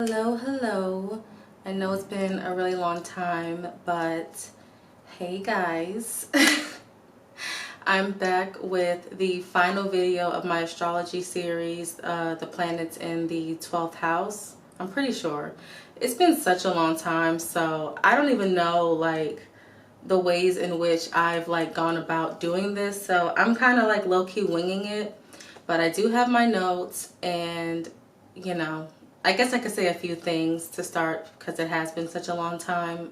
Hello, hello. I know it's been a really long time, but hey guys. I'm back with the final video of my astrology series, the planets in the 12th house. I'm pretty sure. It's been such a long time, so I don't even know like the ways in which I've like gone about doing this. So I'm kind of like low-key winging it, but I do have my notes, and you know, I guess I could say a few things to start because it has been such a long time.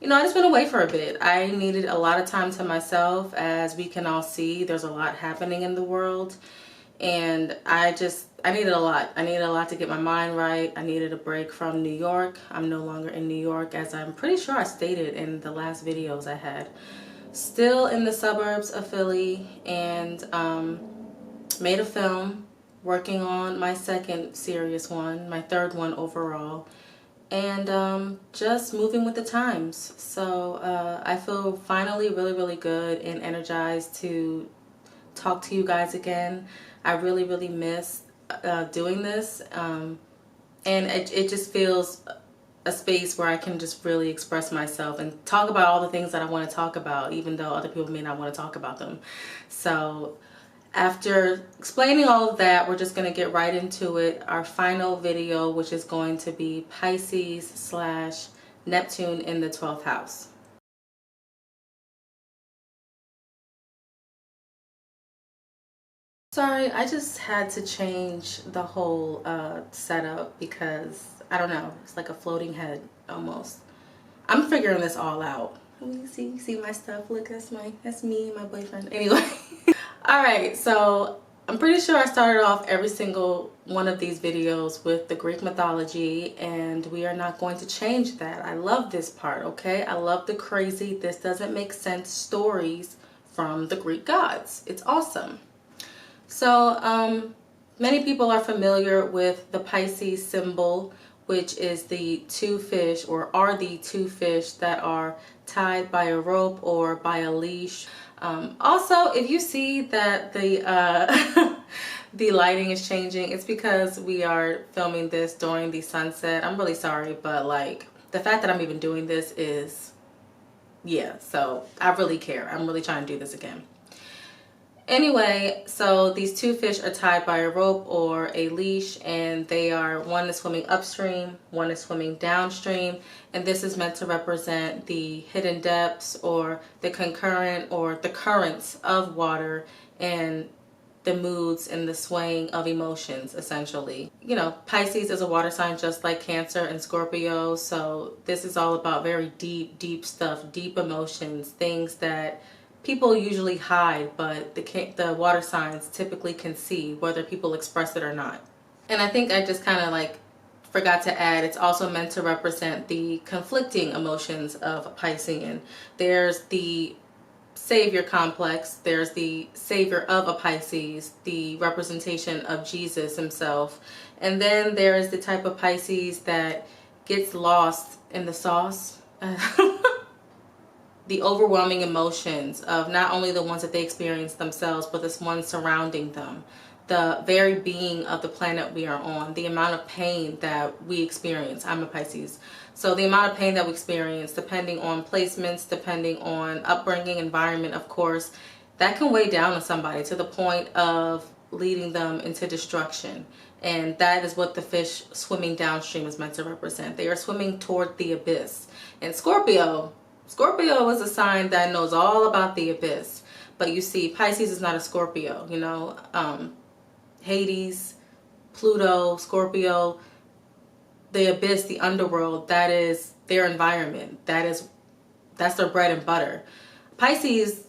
You know, I just been away for a bit. I needed a lot of time to myself. As we can all see, there's a lot happening in the world, and I needed a lot. I needed a lot to get my mind right. I needed a break from New York. I'm no longer in New York, as I'm pretty sure I stated in the last videos I had. Still in the suburbs of Philly, and made a film, working on my second serious one, my third one overall, and just moving with the times. So I feel finally really good and energized to talk to you guys again. I really miss doing this, and it just feels a space where I can just really express myself and talk about all the things that I want to talk about, even though other people may not want to talk about them. So after explaining all of that, we're just going to get right into it. Our final video, which is going to be Pisces / Neptune in the 12th house. Sorry, I just had to change the whole setup because, I don't know, it's like a floating head almost. I'm figuring this all out. See my stuff? Look, that's me and my boyfriend. Anyway. Alright, so I'm pretty sure I started off every single one of these videos with the Greek mythology, and we are not going to change that. I love this part, okay? I love the crazy, this doesn't make sense stories from the Greek gods. It's awesome. So, many people are familiar with the Pisces symbol, which is the two fish, or are the two fish that are tied by a rope or by a leash. Also, if you see that the the lighting is changing, it's because we are filming this during the sunset. I'm really sorry, but like the fact that I'm even doing this is, yeah, so I really care. I'm really trying to do this again. Anyway, so these two fish are tied by a rope or a leash, and one is swimming upstream, one is swimming downstream, and this is meant to represent the hidden depths or the concurrent or the currents of water and the moods and the swaying of emotions, essentially. You know, Pisces is a water sign just like Cancer and Scorpio, so this is all about very deep stuff, deep emotions, things that people usually hide, but the water signs typically can see, whether people express it or not. And I think I just kind of like forgot to add, it's also meant to represent the conflicting emotions of a Piscean. There's the savior complex, there's the savior of a Pisces, the representation of Jesus himself, and then there is the type of Pisces that gets lost in the sauce. The overwhelming emotions of not only the ones that they experience themselves, but this one surrounding them. The very being of the planet we are on, the amount of pain that we experience. I'm a Pisces. So the amount of pain that we experience, depending on placements, depending on upbringing, environment, of course, that can weigh down on somebody to the point of leading them into destruction. And that is what the fish swimming downstream is meant to represent. They are swimming toward the abyss. And Scorpio is a sign that knows all about the abyss. But you see, Pisces is not a Scorpio, you know. Hades, Pluto, Scorpio, the abyss, the underworld, that is their environment. That's their bread and butter. Pisces,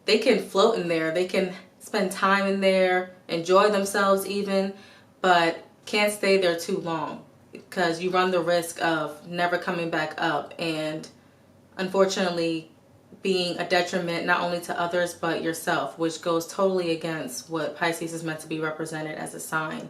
they can float in there. They can spend time in there, enjoy themselves even, but can't stay there too long because you run the risk of never coming back up and unfortunately being a detriment not only to others but yourself, which goes totally against what Pisces is meant to be represented as a sign.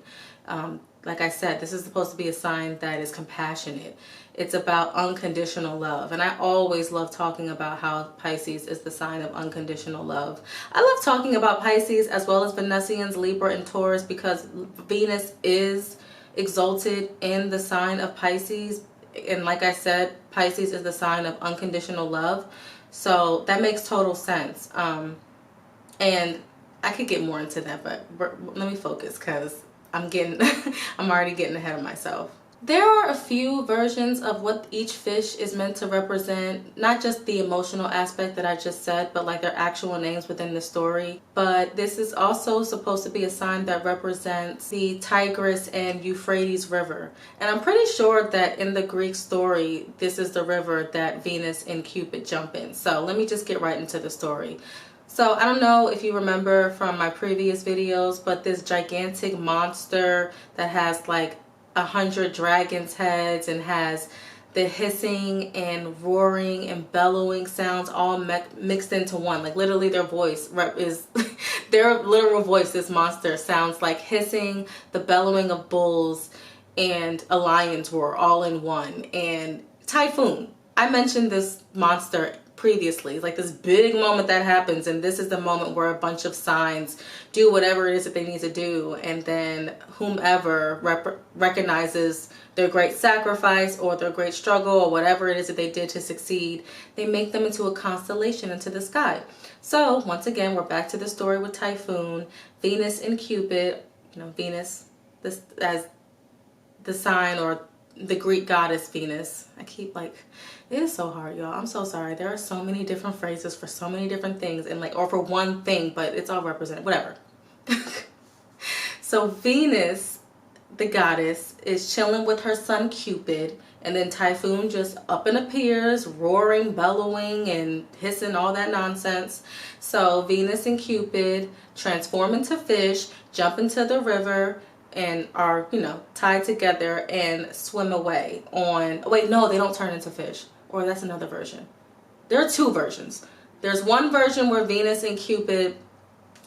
Like I said, this is supposed to be a sign that is compassionate. It's about unconditional love, and I always love talking about how Pisces is the sign of unconditional love. I love talking about Pisces as well as Venusians, Libra, and Taurus because Venus is exalted in the sign of Pisces. And like I said, Pisces is the sign of unconditional love. So that makes total sense. And I could get more into that, but let me focus because I'm already getting ahead of myself. There are a few versions of what each fish is meant to represent, not just the emotional aspect that I just said, but like their actual names within the story. But this is also supposed to be a sign that represents the Tigris and Euphrates River. And I'm pretty sure that in the Greek story, this is the river that Venus and Cupid jump in. So let me just get right into the story. So I don't know if you remember from my previous videos, but this gigantic monster that has like 100 dragons' heads and has the hissing and roaring and bellowing sounds all mixed into one. Like literally their voice is their literal voice, this monster sounds like hissing, the bellowing of bulls, and a lion's roar all in one. And typhoon, I mentioned this monster previously, like this big moment that happens, and this is the moment where a bunch of signs do whatever it is that they need to do, and then whomever recognizes their great sacrifice or their great struggle or whatever it is that they did to succeed, they make them into a constellation into the sky. So once again, we're back to the story with Typhoon, Venus and Cupid. Venus, this as the sign or the Greek goddess Venus. I keep like, it is so hard, y'all. I'm so sorry. There are so many different phrases for so many different things, and like, or for one thing, but it's all represented, whatever. So Venus, the goddess, is chilling with her son Cupid, and then Typhoon just up and appears, roaring, bellowing, and hissing, all that nonsense. So Venus and Cupid transform into fish, jump into the river, and are, tied together and swim away on, wait, no, they don't turn into fish. Or that's another version. There are two versions. There's one version where Venus and Cupid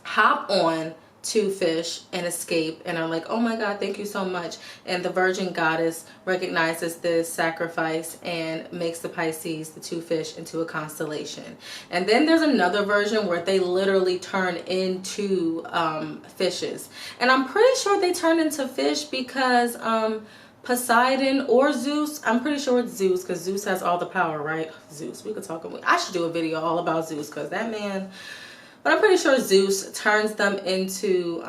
hop on two fish and escape and are like, oh my God, thank you so much. And the virgin goddess recognizes this sacrifice and makes the Pisces, the two fish, into a constellation. And then there's another version where they literally turn into fishes. And I'm pretty sure they turn into fish because Poseidon or Zeus, I'm pretty sure it's Zeus because Zeus has all the power, right? Zeus, we could talk about, I should do a video all about Zeus because that man. But I'm pretty sure Zeus turns them into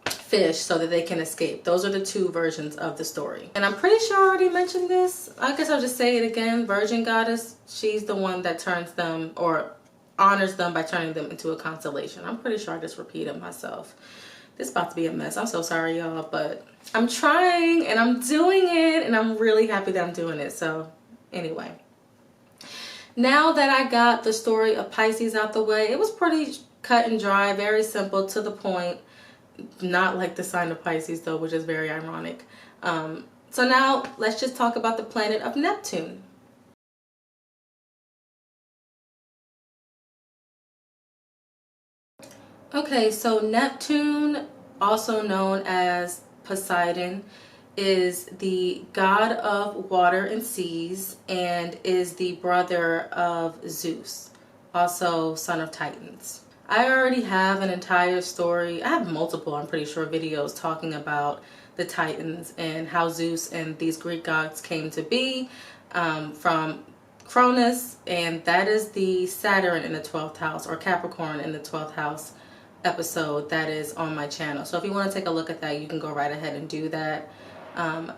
fish so that they can escape. Those are the two versions of the story. And I'm pretty sure I already mentioned this. I guess I'll just say it again. Virgin goddess, she's the one that turns them or honors them by turning them into a constellation. I'm pretty sure I just repeated myself. This is about to be a mess. I'm so sorry, y'all, but I'm trying and I'm doing it, and I'm really happy that I'm doing it. So anyway. Now that I got the story of Pisces out the way, it was pretty cut and dry, very simple, to the point. Not like the sign of Pisces though, which is very ironic. So now let's just talk about the planet of Neptune. Okay, so Neptune, also known as Poseidon, is the god of water and seas and is the brother of Zeus, also son of Titans. I already have an entire story, I have multiple, I'm pretty sure, videos talking about the Titans and how Zeus and these Greek gods came to be from Cronus, and that is the Saturn in the 12th house, or Capricorn in the 12th house episode that is on my channel. So if you want to take a look at that, you can go right ahead and do that.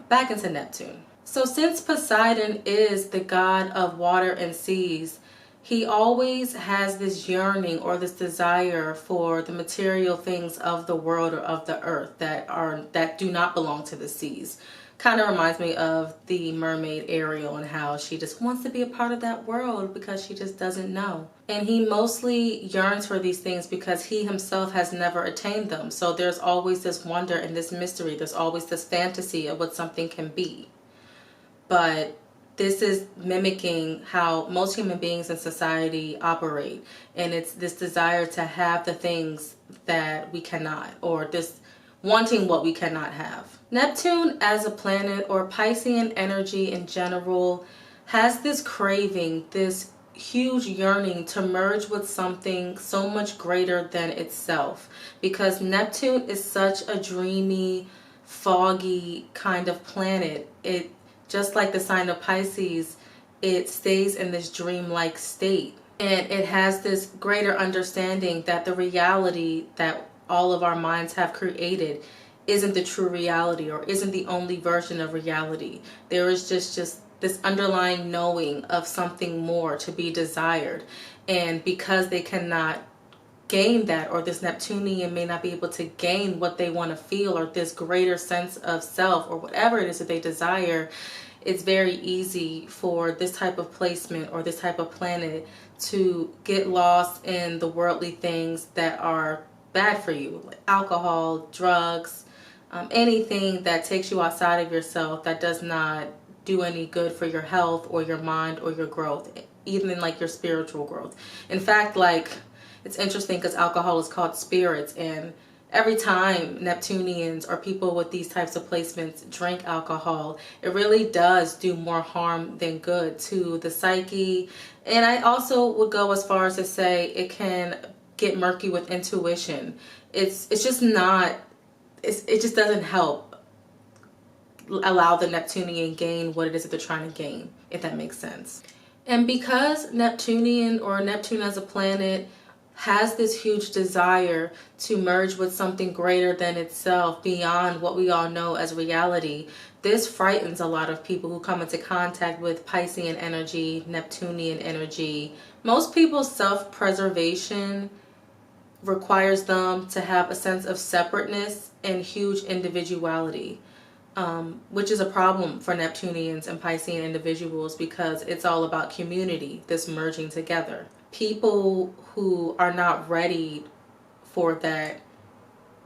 Back into Neptune. So since Poseidon is the god of water and seas, he always has this yearning or this desire for the material things of the world or of the earth that do not belong to the seas. Kind of reminds me of the mermaid Ariel and how she just wants to be a part of that world because she just doesn't know. And he mostly yearns for these things because he himself has never attained them. So there's always this wonder and this mystery. There's always this fantasy of what something can be. But this is mimicking how most human beings in society operate. And it's this desire to have the things that we cannot, or this wanting what we cannot have. Neptune as a planet, or Piscean energy in general, has this craving, this huge yearning to merge with something so much greater than itself. Because Neptune is such a dreamy, foggy kind of planet. It, just like the sign of Pisces, it stays in this dreamlike state. And it has this greater understanding that the reality that all of our minds have created isn't the true reality, or isn't the only version of reality. There is just this underlying knowing of something more to be desired. And because they cannot gain that, or this Neptunian may not be able to gain what they want to feel, or this greater sense of self, or whatever it is that they desire, it's very easy for this type of placement or this type of planet to get lost in the worldly things that are bad for you, like alcohol, drugs, anything that takes you outside of yourself, that does not do any good for your health or your mind or your growth, even like your spiritual growth. In fact, like, it's interesting because alcohol is called spirits, and every time Neptunians or people with these types of placements drink alcohol, it really does do more harm than good to the psyche. And I also would go as far as to say it can get murky with intuition. It's just not, it just doesn't help allow the Neptunian gain what it is that they're trying to gain, if that makes sense. And because Neptunian, or Neptune as a planet, has this huge desire to merge with something greater than itself, beyond what we all know as reality, this frightens a lot of people who come into contact with Piscean energy, Neptunian energy. Most people's self-preservation requires them to have a sense of separateness and huge individuality, which is a problem for Neptunians and Piscean individuals, because it's all about community, this merging together. People who are not ready for that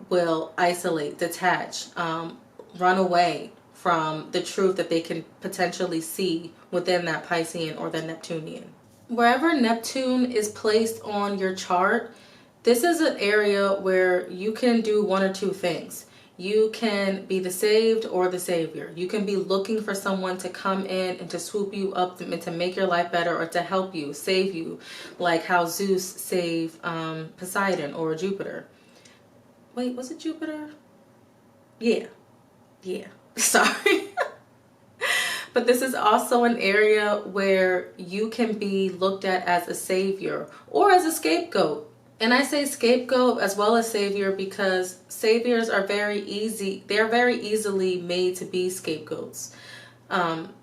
will isolate, detach, run away from the truth that they can potentially see within that Piscean or the Neptunian. Wherever Neptune is placed on your chart, this is an area where you can do one or two things. You can be the saved or the savior. You can be looking for someone to come in and to swoop you up and to make your life better, or to help you, save you, like how Zeus saved Poseidon or Jupiter. Wait, was it Jupiter? Yeah. Sorry. But this is also an area where you can be looked at as a savior or as a scapegoat. And I say scapegoat as well as savior because saviors are very easy. They're very easily made to be scapegoats.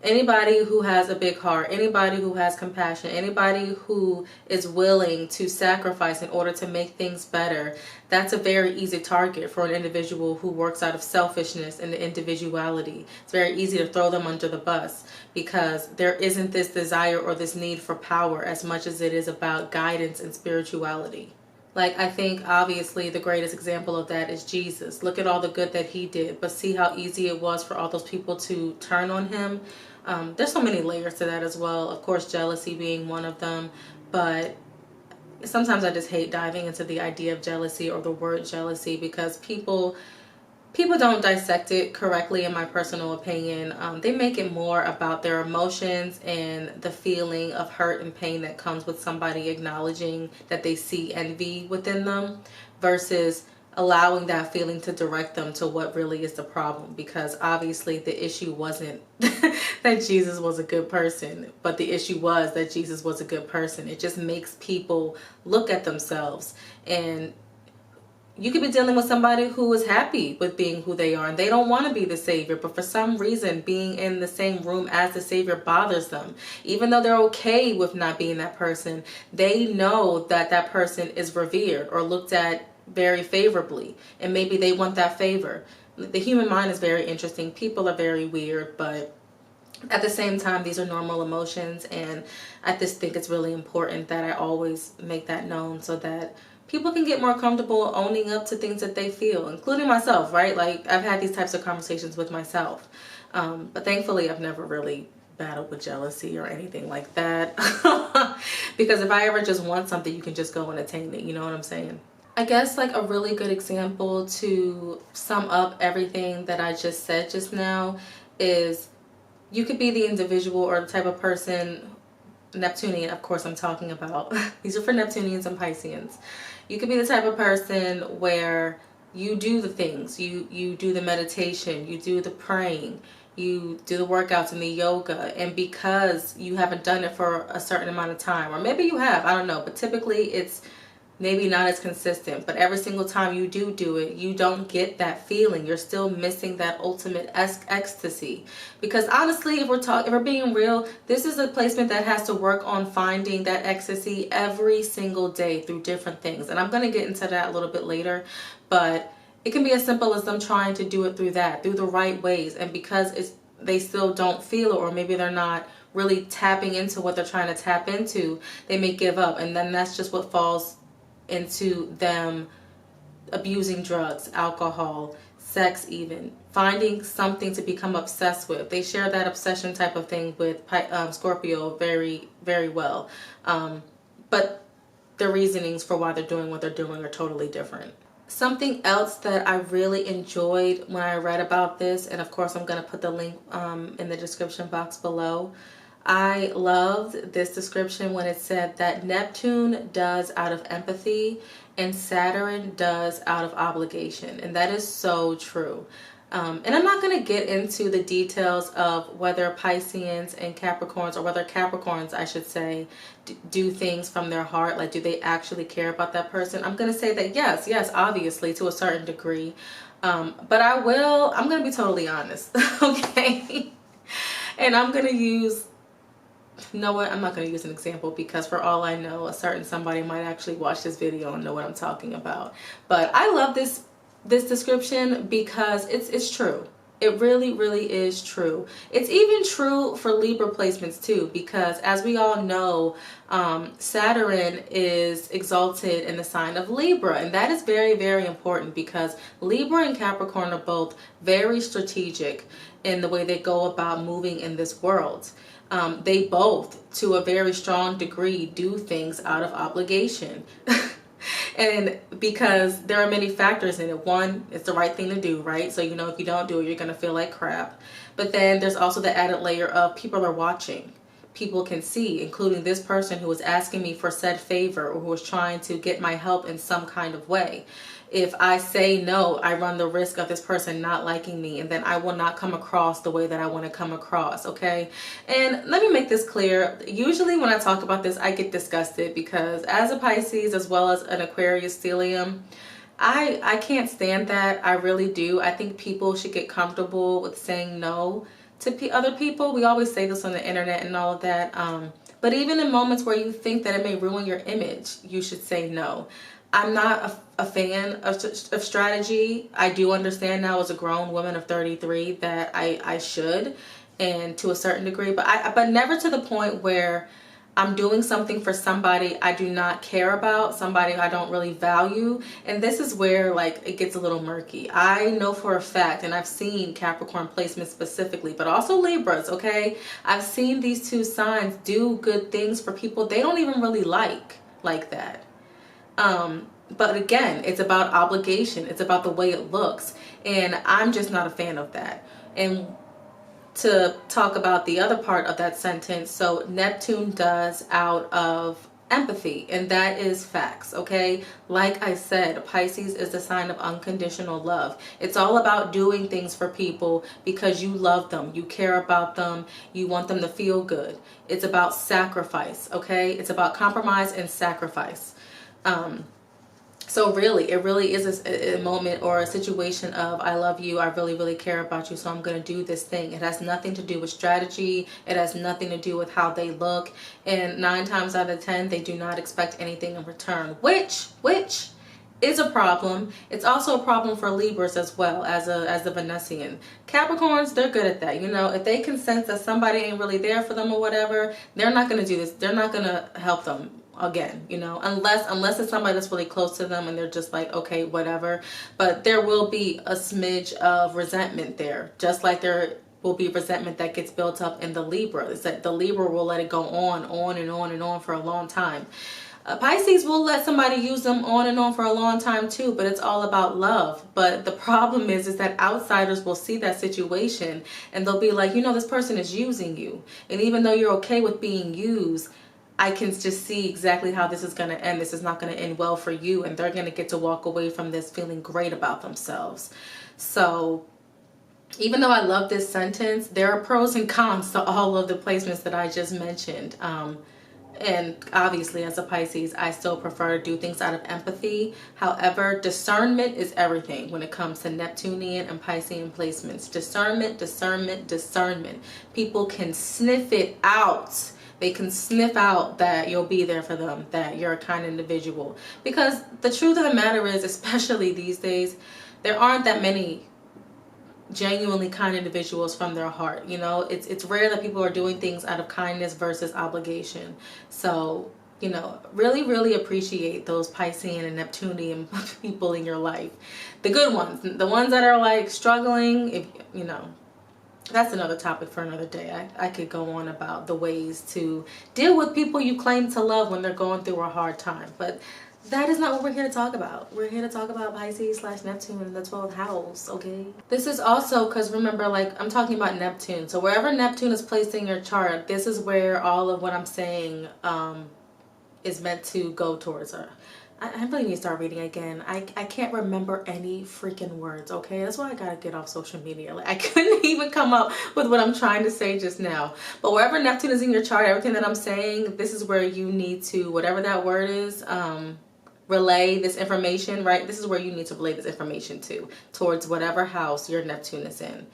Anybody who has a big heart, anybody who has compassion, anybody who is willing to sacrifice in order to make things better, that's a very easy target for an individual who works out of selfishness and individuality. It's very easy to throw them under the bus because there isn't this desire or this need for power as much as it is about guidance and spirituality. Like, I think obviously the greatest example of that is Jesus. Look at all the good that he did, but see how easy it was for all those people to turn on him. There's so many layers to that as well. Of course, jealousy being one of them, but sometimes I just hate diving into the idea of jealousy or the word jealousy because people don't dissect it correctly, in my personal opinion. They make it more about their emotions and the feeling of hurt and pain that comes with somebody acknowledging that they see envy within them, versus allowing that feeling to direct them to what really is the problem. Because obviously the issue wasn't that Jesus was a good person, but the issue was that Jesus was a good person. It just makes people look at themselves, and you could be dealing with somebody who is happy with being who they are and they don't want to be the savior, but for some reason being in the same room as the savior bothers them. Even though they're okay with not being that person, they know that that person is revered or looked at very favorably, and maybe they want that favor. The human mind is very interesting. People are very weird, but at the same time, these are normal emotions, and I just think it's really important that I always make that known so that people can get more comfortable owning up to things that they feel, including myself, right? Like, I've had these types of conversations with myself. But thankfully, I've never really battled with jealousy or anything like that. Because if I ever just want something, you can just go and attain it. You know what I'm saying? I guess like a really good example to sum up everything that I just said just now is you could be the individual or the type of person, Neptunian, of course I'm talking about. These are for Neptunians and Pisceans. You could be the type of person where you do the things, you do the meditation, you do the praying, you do the workouts and the yoga, and because you haven't done it for a certain amount of time, or maybe you have, I don't know, but typically it's maybe not as consistent, but every single time you do it, you don't get that feeling. You're still missing that ultimate ecstasy. Because honestly, if we're being real, this is a placement that has to work on finding that ecstasy every single day through different things. And I'm going to get into that a little bit later, but it can be as simple as them trying to do it through the right ways. And because they still don't feel it, or maybe they're not really tapping into what they're trying to tap into, they may give up. And then that's just what falls into them abusing drugs, alcohol, sex, even finding something to become obsessed with. They share that obsession type of thing with Scorpio very, very well. But the reasonings for why they're doing what they're doing are totally different. Something else that I really enjoyed when I read about this, and of course I'm going to put the link in the description box below. I loved this description when it said that Neptune does out of empathy and Saturn does out of obligation. And that is so true. And I'm not going to get into the details of whether Pisceans and Capricorns, or whether Capricorns, I should say, do things from their heart. Like, do they actually care about that person? I'm going to say that yes, obviously, to a certain degree. But I'm going to be totally honest, okay? And I'm going to use... You know what? I'm not going to use an example, because for all I know, a certain somebody might actually watch this video and know what I'm talking about. But I love this description because it's true. It really, really is true. It's even true for Libra placements too, because as we all know, Saturn is exalted in the sign of Libra. And that is very, very important, because Libra and Capricorn are both very strategic in the way they go about moving in this world. They both, to a very strong degree, do things out of obligation. And because there are many factors in it. One, it's the right thing to do, right? So, you know, if you don't do it, you're going to feel like crap. But then there's also the added layer of people are watching. People can see, including this person who was asking me for said favor, or who was trying to get my help in some kind of way. If I say no, I run the risk of this person not liking me, and then I will not come across the way that I want to come across, okay? And let me make this clear. Usually when I talk about this, I get disgusted, because as a Pisces as well as an Aquarius stellium, I can't stand that. I really do. I think people should get comfortable with saying no to other people. We always say this on the internet and all of that. But even in moments where you think that it may ruin your image, you should say no. I'm not a fan of strategy. I do understand now as a grown woman of 33 that I should, and to a certain degree, but never to the point where I'm doing something for somebody I do not care about, somebody I don't really value. And this is where, like, it gets a little murky. I know for a fact, and I've seen Capricorn placements specifically, but also Libras, okay? I've seen these two signs do good things for people they don't even really like that. But again, it's about obligation. It's about the way it looks. And I'm just not a fan of that. And to talk about the other part of that sentence, so Neptune does out of empathy, and that is facts, okay? Like I said, Pisces is the sign of unconditional love. It's all about doing things for people because you love them, you care about them, you want them to feel good. It's about sacrifice, okay? It's about compromise and sacrifice. So really, it really is a moment or a situation of, I love you, I really, really care about you, so I'm going to do this thing. It has nothing to do with strategy. It has nothing to do with how they look. And 9 times out of 10, they do not expect anything in return, which is a problem. It's also a problem for Libras as well, as the Venusian. Capricorns, they're good at that. You know, if they can sense that somebody ain't really there for them or whatever, they're not going to do this. They're not going to help them again, you know, unless it's somebody that's really close to them and they're just like, okay, whatever. But there will be a smidge of resentment there, just like there will be resentment that gets built up in the Libra. It's that the Libra will let it go on and on and on for a long time. Pisces will let somebody use them on and on for a long time too, but it's all about love. But the problem is that outsiders will see that situation and they'll be like, you know, this person is using you. And even though you're okay with being used, I can just see exactly how this is going to end. This is not going to end well for you, and they're going to get to walk away from this feeling great about themselves. So even though I love this sentence, there are pros and cons to all of the placements that I just mentioned. And obviously, as a Pisces, I still prefer to do things out of empathy. However, discernment is everything when it comes to Neptunian and Piscean placements. Discernment, discernment, discernment. People can sniff it out. They can sniff out that you'll be there for them, that you're a kind individual. Because the truth of the matter is, especially these days, there aren't that many genuinely kind individuals from their heart. You know, it's rare that people are doing things out of kindness versus obligation. So, you know, really appreciate those Piscean and Neptunian people in your life. The good ones, the ones that are like struggling, if you know, that's another topic for another day. I could go on about the ways to deal with people you claim to love when they're going through a hard time, but that is not what we're here to talk about. We're here to talk about Pisces/Neptune in the 12th house, okay? This is also because, remember, like, I'm talking about Neptune. So wherever Neptune is placed in your chart, this is where all of what I'm saying is meant to go towards her. I really need to start reading again. I can't remember any freaking words, okay? That's why I gotta get off social media. Like, I couldn't even come up with what I'm trying to say just now. But wherever Neptune is in your chart, everything that I'm saying, this is where you need to, whatever that word is, relay this information, right? This is where you need to relay this information towards whatever house your Neptune is in.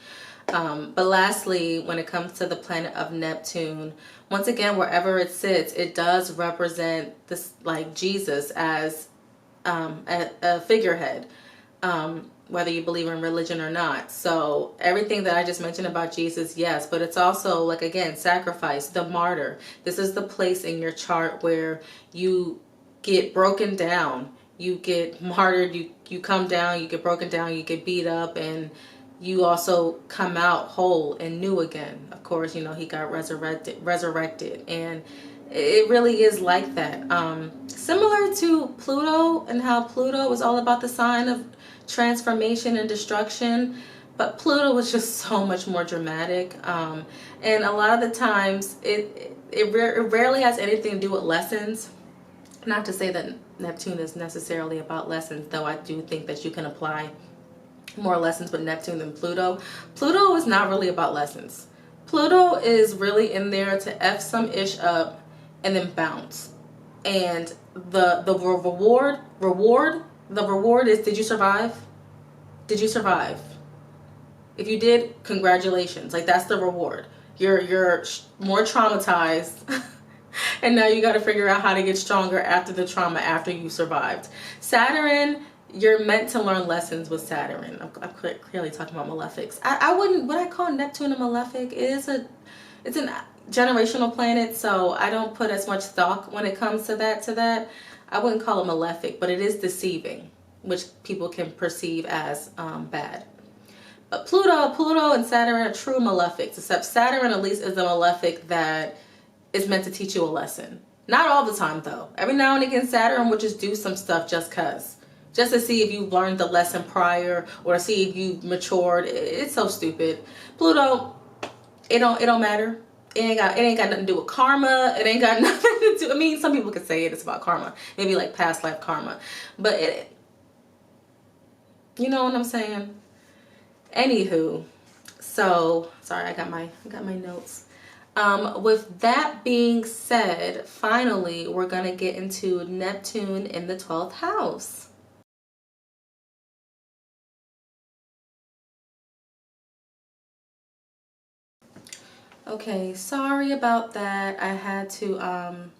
But lastly, when it comes to the planet of Neptune, once again, wherever it sits, it does represent this, like Jesus, as a figurehead, whether you believe in religion or not. So everything that I just mentioned about Jesus, yes, but it's also, like, again, sacrifice, the martyr. This is the place in your chart where you get broken down, you get martyred, you come down, you get broken down, you get beat up, and you also come out whole and new again. Of course, you know, he got resurrected, and it really is like that. Similar to Pluto, and how Pluto was all about the sign of transformation and destruction, but Pluto was just so much more dramatic. And a lot of the times, it rarely has anything to do with lessons. Not to say that Neptune is necessarily about lessons, though I do think that you can apply more lessons with Neptune than Pluto. Pluto is not really about lessons. Pluto is really in there to F some ish up and then bounce. And the reward is, did you survive? Did you survive? If you did, congratulations. Like, that's the reward. You're more traumatized. And now you got to figure out how to get stronger after the trauma, after you survived. Saturn, you're meant to learn lessons with Saturn. I'm clearly talking about malefics. Would I call Neptune a malefic? It's a generational planet, so I don't put as much stock when it comes to that. I wouldn't call it malefic, but it is deceiving, which people can perceive as bad. But Pluto and Saturn are true malefics, except Saturn at least is a malefic that is meant to teach you a lesson. Not all the time, though. Every now and again, Saturn will just do some stuff just to see if you learned the lesson prior, or to see if you matured. It's so stupid. Pluto, it don't matter. It ain't got nothing to do with karma. It ain't got nothing to do. I mean, some people could say it's about karma, maybe like past life karma, but you know what I'm saying. Anywho, so sorry, I got my notes. With that being said, finally, we're going to get into Neptune in the 12th house. Okay, sorry about that. I had to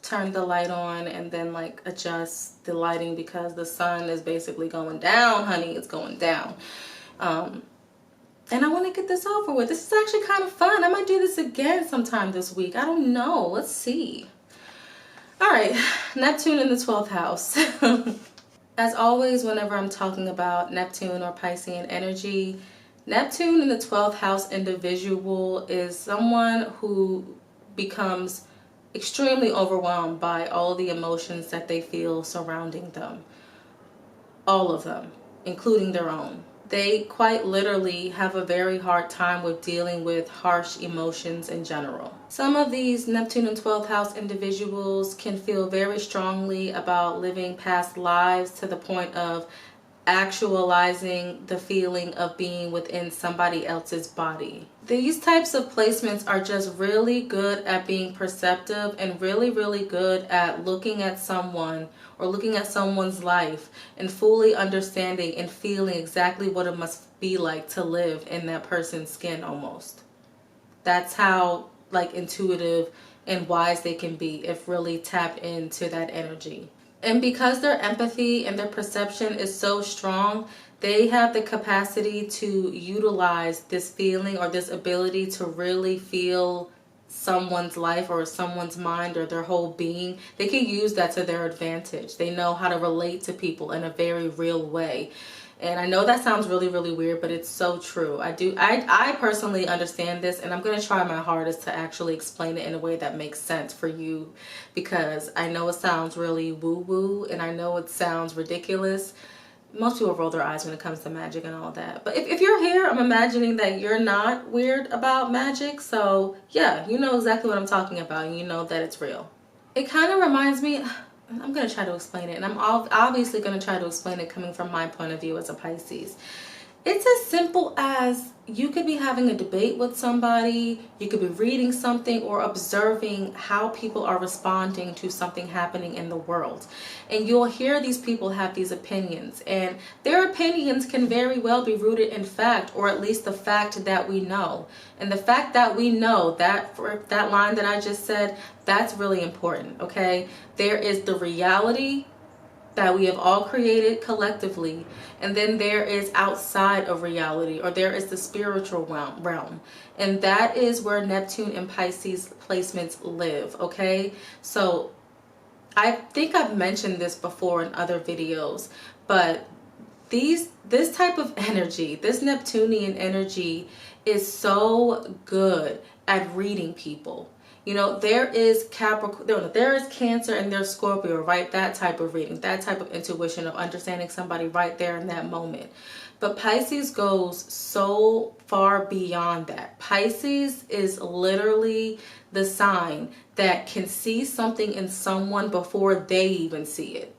turn the light on and then like adjust the lighting because the sun is basically going down, honey. It's going down. And I want to get this over with. This is actually kind of fun. I might do this again sometime this week. I don't know. Let's see. All right. Neptune in the 12th house. As always, whenever I'm talking about Neptune or Piscean energy, Neptune in the 12th house individual is someone who becomes extremely overwhelmed by all the emotions that they feel surrounding them. All of them, including their own. they quite literally have a very hard time with dealing with harsh emotions in general. Some of these Neptune and 12th house individuals can feel very strongly about living past lives to the point of actualizing the feeling of being within somebody else's body. These types of placements are just really good at being perceptive and really, really good at looking at someone or looking at someone's life and fully understanding and feeling exactly what it must be like to live in that person's skin almost. That's how like intuitive and wise they can be if really tapped into that energy. And because their empathy and their perception is so strong, they have the capacity to utilize this feeling or this ability to really feel someone's life or someone's mind or their whole being. They can use that to their advantage. They know how to relate to people in a very real way. And I know that sounds really, really weird, but it's so true. I personally understand this, and I'm going to try my hardest to actually explain it in a way that makes sense for you, because I know it sounds really woo-woo, and I know it sounds ridiculous. Most people roll their eyes when it comes to magic and all that. But if you're here, I'm imagining that you're not weird about magic. So yeah, you know exactly what I'm talking about, and you know that it's real. It kind of reminds me... I'm going to try to explain it, and I'm obviously going to try to explain it coming from my point of view as a Pisces. It's as simple as you could be having a debate with somebody, you could be reading something or observing how people are responding to something happening in the world. And you'll hear these people have these opinions, and their opinions can very well be rooted in fact, or at least the fact that we know. And the fact that we know, that for that line that I just said, that's really important, okay? There is the reality that we have all created collectively, and then there is outside of reality, or there is the spiritual realm, and that is where Neptune and Pisces placements live. Okay, so I think I've mentioned this before in other videos, but this type of energy, this Neptunian energy, is so good at reading people. You know, there is Capricorn, there is Cancer, and there's Scorpio, right? That type of reading, that type of intuition of understanding somebody right there in that moment. But Pisces goes so far beyond that. Pisces is literally the sign that can see something in someone before they even see it.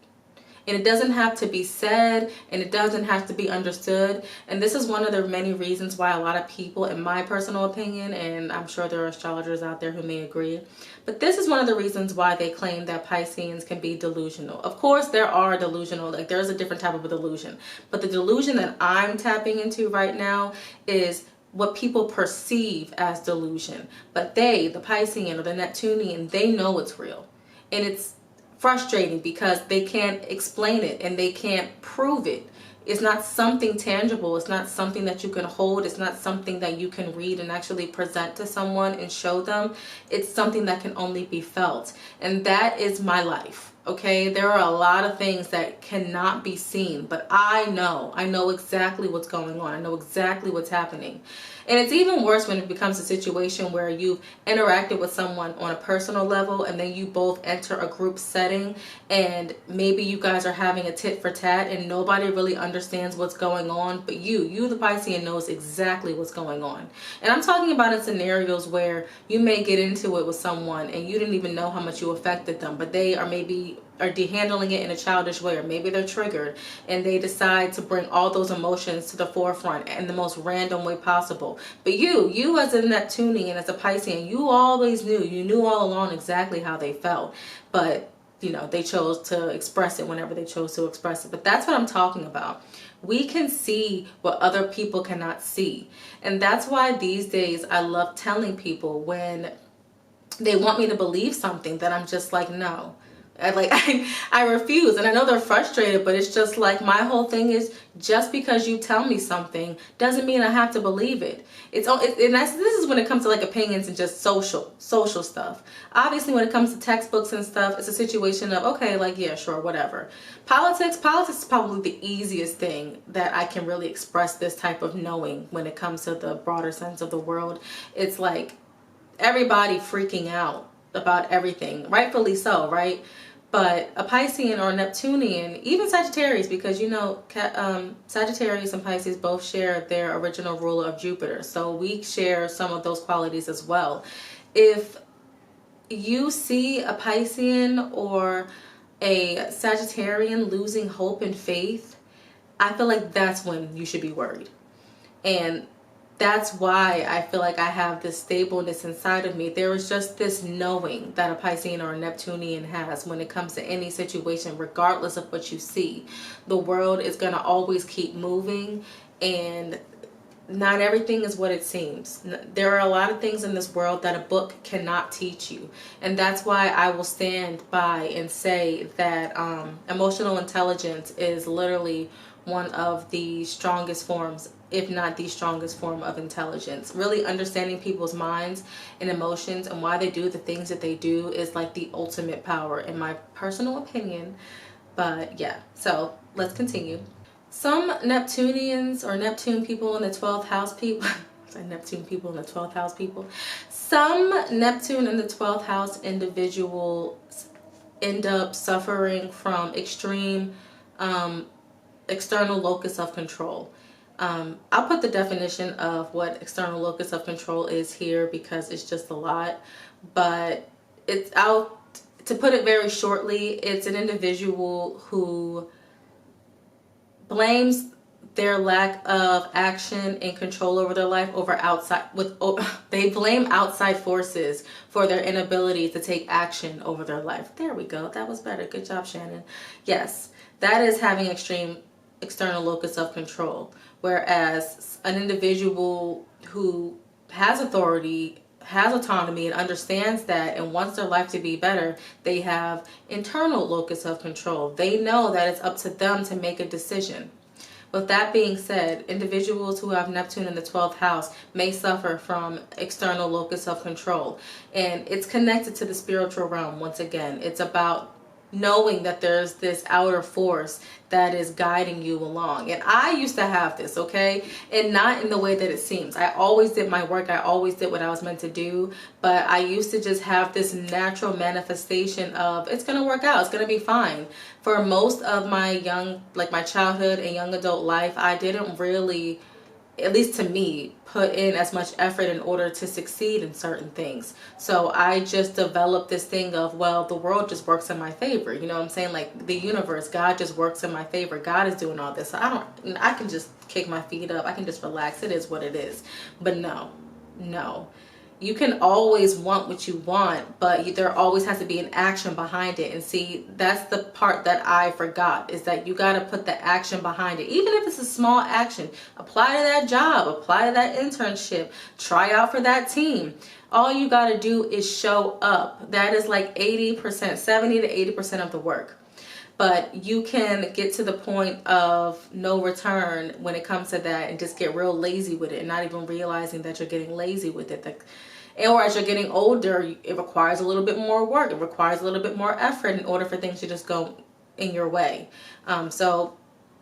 And it doesn't have to be said, and it doesn't have to be understood. And this is one of the many reasons why a lot of people, in my personal opinion, and I'm sure there are astrologers out there who may agree, but this is one of the reasons why they claim that Pisceans can be delusional. Of course, there are delusional, like there's a different type of a delusion. But the delusion that I'm tapping into right now is what people perceive as delusion. But they, the Piscean or the Neptunian, they know it's real. And it's frustrating because they can't explain it and they can't prove it. It's not something tangible. It's not something that you can hold. It's not something that you can read and actually present to someone and show them. It's something that can only be felt. And that is my life. Okay, there are a lot of things that cannot be seen, but I know exactly what's going on. I know exactly what's happening. And it's even worse when it becomes a situation where you've interacted with someone on a personal level, and then you both enter a group setting, and maybe you guys are having a tit for tat and nobody really understands what's going on, but you the Piscean, knows exactly what's going on. And I'm talking about in scenarios where you may get into it with someone and you didn't even know how much you affected them, but they are maybe handling it in a childish way, or maybe they're triggered and they decide to bring all those emotions to the forefront in the most random way possible. But you as a Neptunian, as a Piscean, you knew all along exactly how they felt, but you know, they chose to express it whenever they chose to express it. But that's what I'm talking about. We can see what other people cannot see. And that's why these days I love telling people when they want me to believe something that I'm just like, no. I refuse, and I know they're frustrated, but it's just like, my whole thing is, just because you tell me something doesn't mean I have to believe it. This is when it comes to like opinions and just social stuff. Obviously, when it comes to textbooks and stuff, it's a situation of, okay, like, yeah, sure, whatever. Politics is probably the easiest thing that I can really express this type of knowing when it comes to the broader sense of the world. It's like everybody freaking out about everything, rightfully so, right? But a Piscean or Neptunian, even Sagittarius, because you know Sagittarius and Pisces both share their original ruler of Jupiter. So we share some of those qualities as well. If you see a Piscean or a Sagittarian losing hope and faith, I feel like that's when you should be worried. And that's why I feel like I have this stableness inside of me. There is just this knowing that a Piscean or a Neptunian has when it comes to any situation, regardless of what you see. The world is going to always keep moving, and not everything is what it seems. There are a lot of things in this world that a book cannot teach you. And that's why I will stand by and say that emotional intelligence is literally one of the strongest forms, if not the strongest form of intelligence. Really understanding people's minds and emotions and why they do the things that they do is like the ultimate power, in my personal opinion. But yeah, so let's continue. Some Neptunians or Neptune people in the 12th house people, Neptune people in the 12th house people, some Neptune in the 12th house individuals end up suffering from extreme external locus of control. I'll put the definition of what external locus of control is here because it's just a lot, but to put it very shortly, it's an individual who blames their lack of action and control over their life they blame outside forces for their inability to take action over their life. There we go. That was better. Good job, Shannon. Yes, that is having extreme external locus of control. Whereas an individual who has authority, has autonomy, and understands that and wants their life to be better, they have internal locus of control. They know that it's up to them to make a decision. With that being said, individuals who have Neptune in the 12th house may suffer from external locus of control. And it's connected to the spiritual realm once again. It's about knowing that there's this outer force that is guiding you along. And I used to have this, okay? And not in the way that it seems. I always did my work. I always did what I was meant to do. But I used to just have this natural manifestation of it's going to work out. It's going to be fine. For most of my my childhood and young adult life, I didn't really, at least to me, put in as much effort in order to succeed in certain things. So I just developed this thing of, well, the world just works in my favor. You know what I'm saying? Like the universe, God just works in my favor. God is doing all this. So I can just kick my feet up. I can just relax. It is what it is. But no. You can always want what you want, but there always has to be an action behind it. And see, that's the part that I forgot, is that you got to put the action behind it. Even if it's a small action, apply to that job, apply to that internship, try out for that team. All you got to do is show up. That is like 80%, 70 to 80% of the work. But you can get to the point of no return when it comes to that and just get real lazy with it and not even realizing that you're getting lazy with it. Or as you're getting older, it requires a little bit more work. It requires a little bit more effort in order for things to just go in your way. So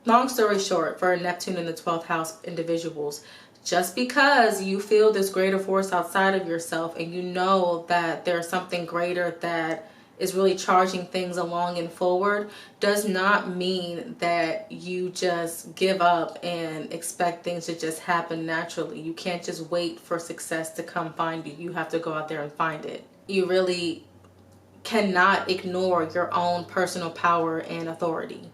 long story short, for Neptune in the 12th house individuals, just because you feel this greater force outside of yourself and you know that there's something greater that is really charging things along and forward, does not mean that you just give up and expect things to just happen naturally. You can't just wait for success to come find you. You have to go out there and find it. You really cannot ignore your own personal power and authority.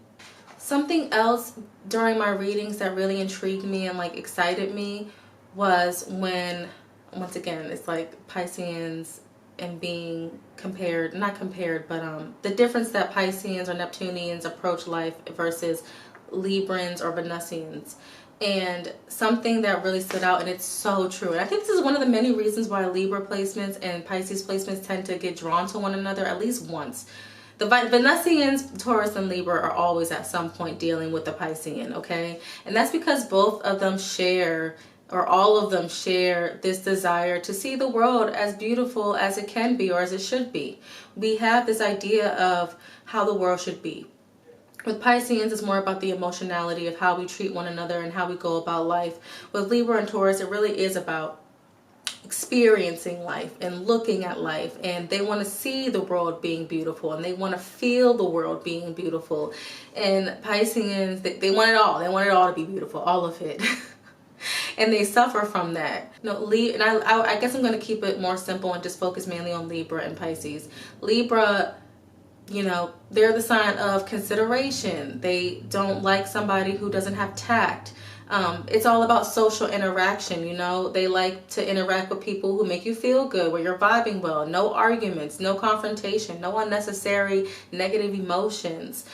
Something else during my readings that really intrigued me and excited me was when, once again, it's like Pisceans and being compared, not compared, but the difference that Pisceans or Neptunians approach life versus Librans or Venusians. And something that really stood out, and it's so true, and I think this is one of the many reasons why Libra placements and Pisces placements tend to get drawn to one another at least once. The Venusians, Taurus, and Libra are always at some point dealing with the Piscean, okay? And that's because both of them share, or all of them share, this desire to see the world as beautiful as it can be or as it should be. We have this idea of how the world should be. With Pisceans, it's more about the emotionality of how we treat one another and how we go about life. With Libra and Taurus, it really is about experiencing life and looking at life, and they want to see the world being beautiful, and they want to feel the world being beautiful. And Pisceans, they want it all. They want it all to be beautiful, all of it. And they suffer from that. And I guess I'm going to keep it more simple and just focus mainly on Libra and Pisces. Libra, they're the sign of consideration. They don't like somebody who doesn't have tact. It's all about social interaction. They like to interact with people who make you feel good, where you're vibing well. No arguments, no confrontation, no unnecessary negative emotions.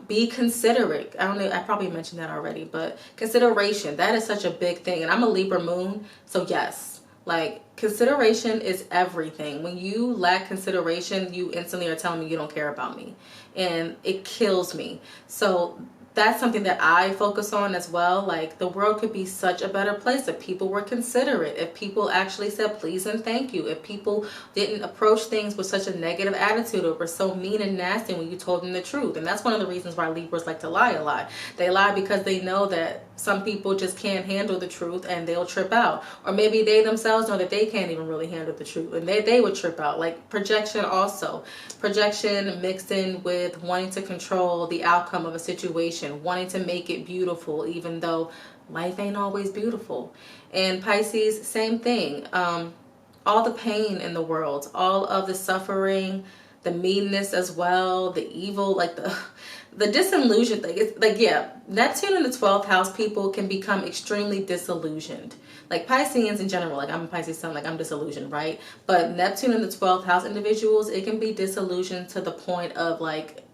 Be considerate. I don't know, I probably mentioned that already, but consideration, that is such a big thing. And I'm a Libra moon, so yes, like, consideration is everything. When you lack consideration, you instantly are telling me you don't care about me, and it kills me. So that's something that I focus on as well. Like, the world could be such a better place if people were considerate, if people actually said please and thank you, if people didn't approach things with such a negative attitude or were so mean and nasty when you told them the truth. And that's one of the reasons why Libras like to lie a lot. They lie because they know that some people just can't handle the truth and they'll trip out. Or maybe they themselves know that they can't even really handle the truth and they would trip out. Like, projection also. Projection mixed in with wanting to control the outcome of a situation, wanting to make it beautiful, even though life ain't always beautiful. And Pisces, same thing. All the pain in the world, all of the suffering, the meanness as well, the evil, like the disillusion thing. It's like, yeah, Neptune in the 12th house, people can become extremely disillusioned. Like, Pisceans in general, like, I'm a Pisces sun, like, I'm disillusioned, right? But Neptune in the 12th house individuals, it can be disillusioned to the point of, like,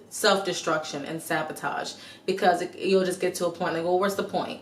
self-destruction and sabotage, because you'll just get to a point like, well, what's the point?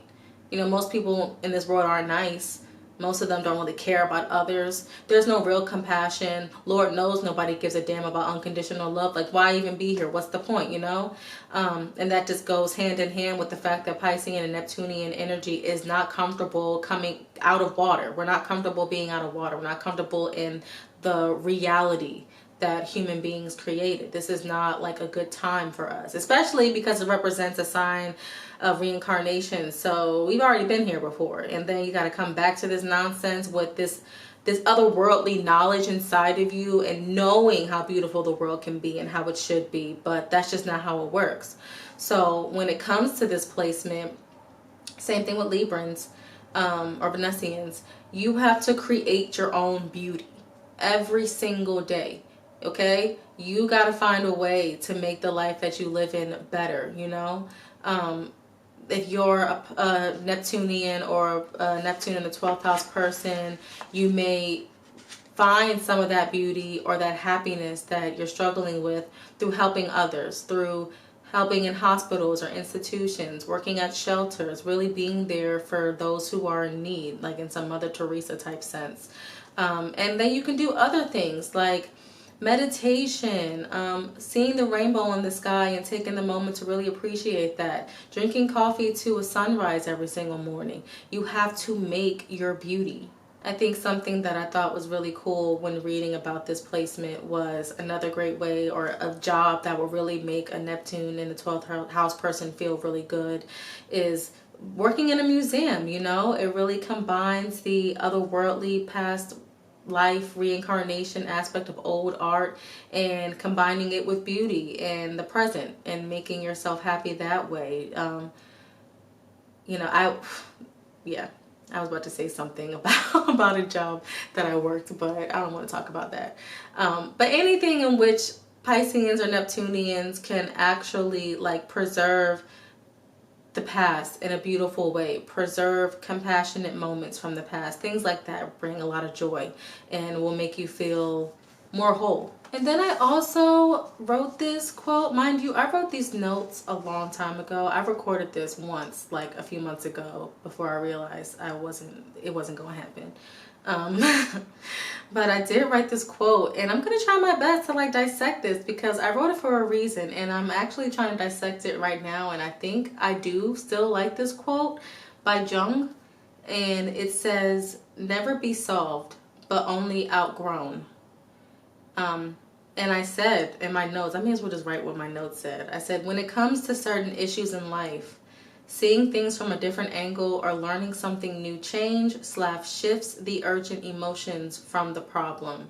Most people in this world aren't nice. Most of them don't really care about others. There's no real compassion. Lord knows nobody gives a damn about unconditional love. Like, why even be here? What's the point, And that just goes hand in hand with the fact that Piscean and Neptunian energy is not comfortable coming out of water. We're not comfortable being out of water. We're not comfortable in the reality that human beings created. This is not like a good time for us, especially because it represents a sign of reincarnation. So we've already been here before, and then you got to come back to this nonsense with this otherworldly knowledge inside of you and knowing how beautiful the world can be and how it should be, but that's just not how it works. So when it comes to this placement, same thing with Librans or Venusians, you have to create your own beauty every single day. Okay, you got to find a way to make the life that you live in better. If you're a Neptunian or a Neptune in the 12th house person, you may find some of that beauty or that happiness that you're struggling with through helping others, through helping in hospitals or institutions, working at shelters, really being there for those who are in need, like in some Mother Teresa type sense. And then you can do other things like meditation, seeing the rainbow in the sky and taking the moment to really appreciate that, drinking coffee to a sunrise every single morning. You have to make your beauty. I think something that I thought was really cool when reading about this placement was another great way, or a job that will really make a Neptune in the 12th house person feel really good, is working in a museum. It really combines the otherworldly past life reincarnation aspect of old art and combining it with beauty and the present and making yourself happy that way. I was about to say something about a job that I worked, but I don't want to talk about that. But anything in which Pisceans or Neptunians can actually like preserve the past in a beautiful way, preserve compassionate moments from the past, things like that bring a lot of joy and will make you feel more whole. And then I also wrote this quote. Mind you, I wrote these notes a long time ago. I recorded this once, like a few months ago, before I realized it wasn't going to happen. But I did write this quote, and I'm going to try my best to like dissect this because I wrote it for a reason, and I'm actually trying to dissect it right now. And I think I do still like this quote by Jung, and it says, "Never be solved, but only outgrown." And I said in my notes, I may as well just write what my notes said. I said, when it comes to certain issues in life, Seeing things from a different angle or learning something new shifts the urgent emotions from the problem.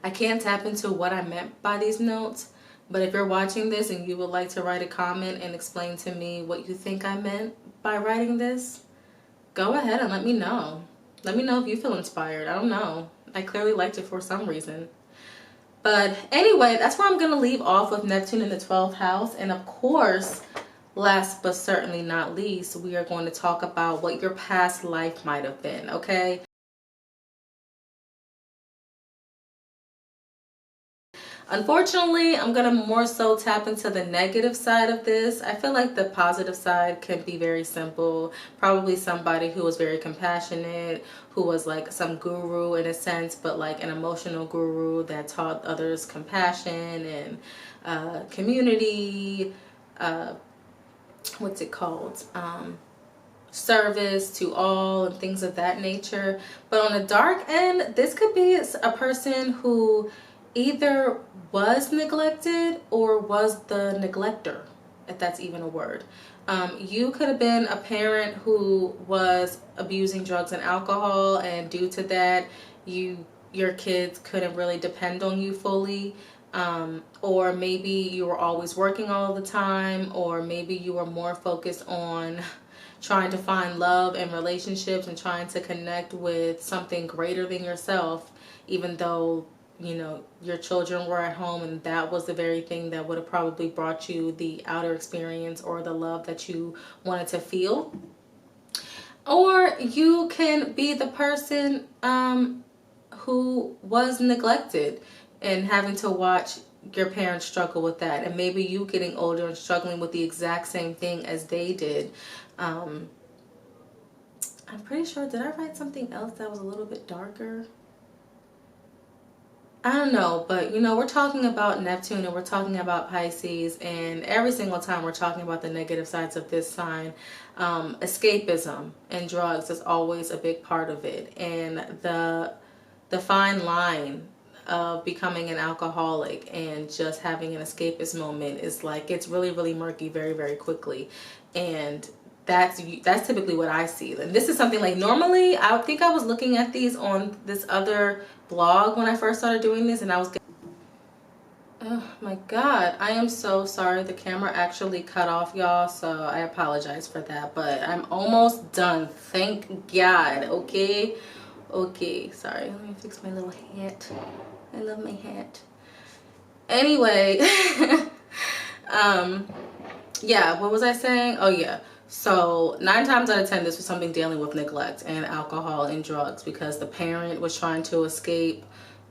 I can't tap into what I meant by these notes, but if you're watching this and you would like to write a comment and explain to me what you think I meant by writing this, go ahead and let me know. Let me know if you feel inspired. I don't know. I clearly liked it for some reason. But anyway, that's where I'm going to leave off with Neptune in the 12th house. And of course, last but certainly not least, we are going to talk about what your past life might have been, okay? Unfortunately, I'm going to more so tap into the negative side of this. I feel like the positive side can be very simple. Probably somebody who was very compassionate, who was like some guru in a sense, but like an emotional guru that taught others compassion and community, what's it called? Service to all and things of that nature. But on the dark end, this could be a person who either was neglected or was the neglector, if that's even a word. You could have been a parent who was abusing drugs and alcohol, and due to that, your kids couldn't really depend on you fully. Or maybe you were always working all the time, or maybe you were more focused on trying to find love and relationships and trying to connect with something greater than yourself, even though, you know, your children were at home and that was the very thing that would have probably brought you the outer experience or the love that you wanted to feel. Or you can be the person who was neglected and having to watch your parents struggle with that, and maybe you getting older and struggling with the exact same thing as they did. I'm pretty sure, did I write something else that was a little bit darker? I don't know, but you know, we're talking about Neptune and we're talking about Pisces, and every single time we're talking about the negative sides of this sign, escapism and drugs is always a big part of it, and the fine line of becoming an alcoholic and just having an escapist moment is like, it's really, really murky very, very quickly. And that's typically what I see. And this is something like, normally I think I was looking at these on this other blog when I first started doing this, and I was oh my god, I am so sorry. The camera actually cut off, y'all, so I apologize for that, but I'm almost done, thank God. Okay, sorry, let me fix my little hat. I love my hat. Anyway, yeah, what was I saying? Oh yeah, so 9 times out of 10 this was something dealing with neglect and alcohol and drugs, because the parent was trying to escape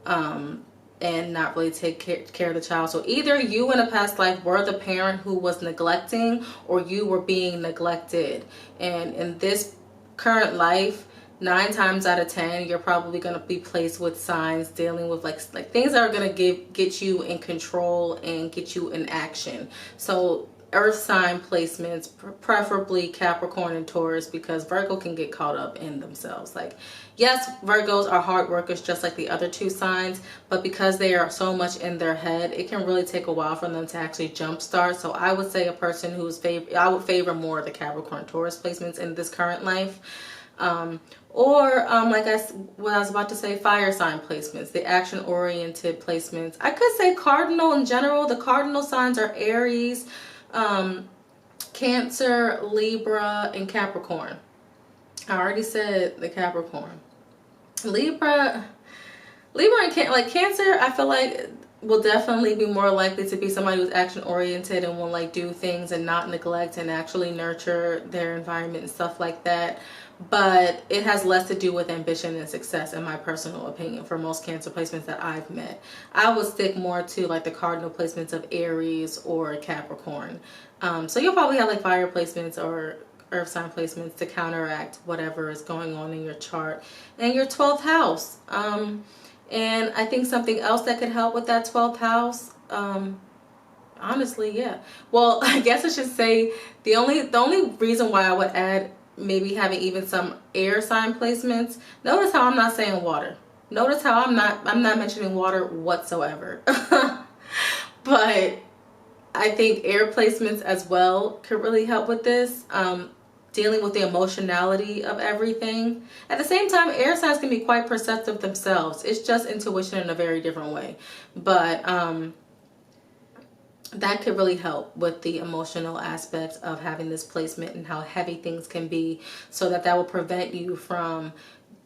and not really take care of the child. So either you in a past life were the parent who was neglecting, or you were being neglected. And in this current life, 9 times out of 10 you're probably going to be placed with signs dealing with like things that are going to get you in control and get you in action. So earth sign placements, preferably Capricorn and Taurus, because Virgo can get caught up in themselves. Like, yes, Virgos are hard workers just like the other 2 signs, but because they are so much in their head, it can really take a while for them to actually jumpstart. So I would say a person who's I would favor more of the Capricorn Taurus placements in this current life. Like what I was about to say, fire sign placements, the action oriented placements. I could say cardinal in general. The cardinal signs are Aries, Cancer, Libra, and Capricorn. I already said the Capricorn. Libra and Cancer, I feel like will definitely be more likely to be somebody who's action oriented and will like do things and not neglect and actually nurture their environment and stuff like that. But it has less to do with ambition and success, in my personal opinion, for most Cancer placements that I've met. I would stick more to like the cardinal placements of Aries or Capricorn. So you'll probably have like fire placements or earth sign placements to counteract whatever is going on in your chart and your 12th house. And I think something else that could help with that 12th house, honestly, yeah. Well, I guess I should say the only reason why I would add maybe having even some air sign placements. Notice how I'm not saying water. Notice how I'm not mentioning water whatsoever. But I think air placements as well could really help with this. Dealing with the emotionality of everything. At the same time, air signs can be quite perceptive themselves. It's just intuition in a very different way. But that could really help with the emotional aspects of having this placement and how heavy things can be, so that will prevent you from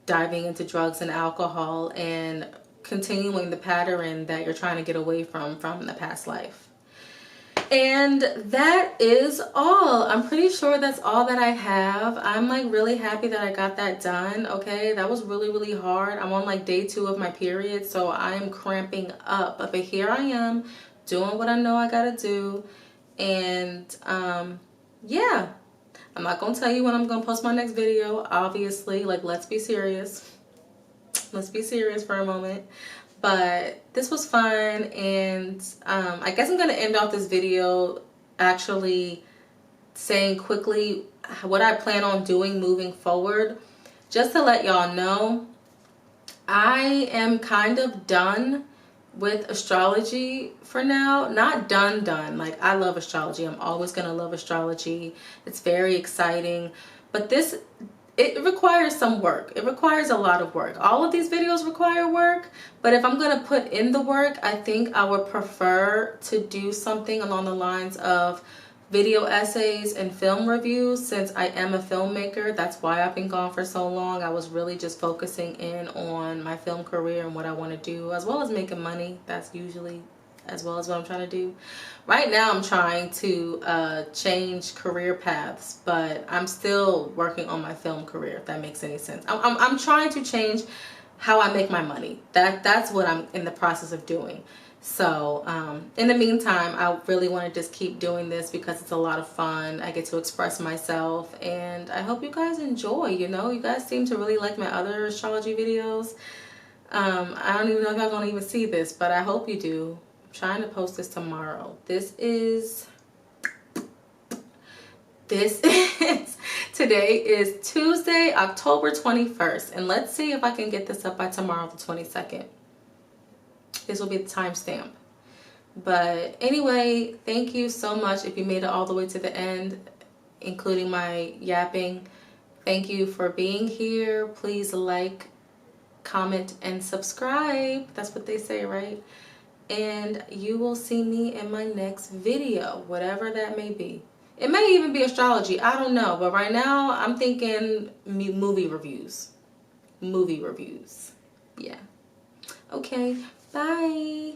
diving into drugs and alcohol and continuing the pattern that you're trying to get away from the past life. And that is all. I'm pretty sure that's all that I have. I'm like really happy that I got that done. Okay, that was really, really hard. I'm on like day 2 of my period, so I'm cramping up. But here I am doing what I know I gotta do. And yeah, I'm not gonna tell you when I'm gonna post my next video, obviously. Like, let's be serious. Let's be serious for a moment. But this was fun, and I guess I'm gonna end off this video actually saying quickly what I plan on doing moving forward. Just to let y'all know, I am kind of done with astrology for now. Not done. Like, I love astrology. I'm always gonna love astrology. It's very exciting, but it requires some work. It requires a lot of work. All of these videos require work, but if I'm gonna put in the work, I think I would prefer to do something along the lines of video essays and film reviews, since I am a filmmaker. That's why I've been gone for so long. I was really just focusing in on my film career and what I want to do, as well as making money. That's usually as well as what I'm trying to do. Right now I'm trying to change career paths, but I'm still working on my film career, if that makes any sense. I'm trying to change how I make my money. That's what I'm in the process of doing. So in the meantime, I really want to just keep doing this because it's a lot of fun. I get to express myself, and I hope you guys enjoy. You know, you guys seem to really like my other astrology videos. I don't even know if y'all gonna even see this, but I hope you do. I'm trying to post this tomorrow. This is today is Tuesday, October 21st, and let's see if I can get this up by tomorrow, the 22nd. This will be the timestamp. But anyway, thank you so much if you made it all the way to the end, including my yapping. Thank you for being here. Please like, comment, and subscribe. That's what they say, right? And you will see me in my next video, whatever that may be. It may even be astrology, I don't know. But right now, I'm thinking movie reviews. Movie reviews. Yeah. Okay, bye.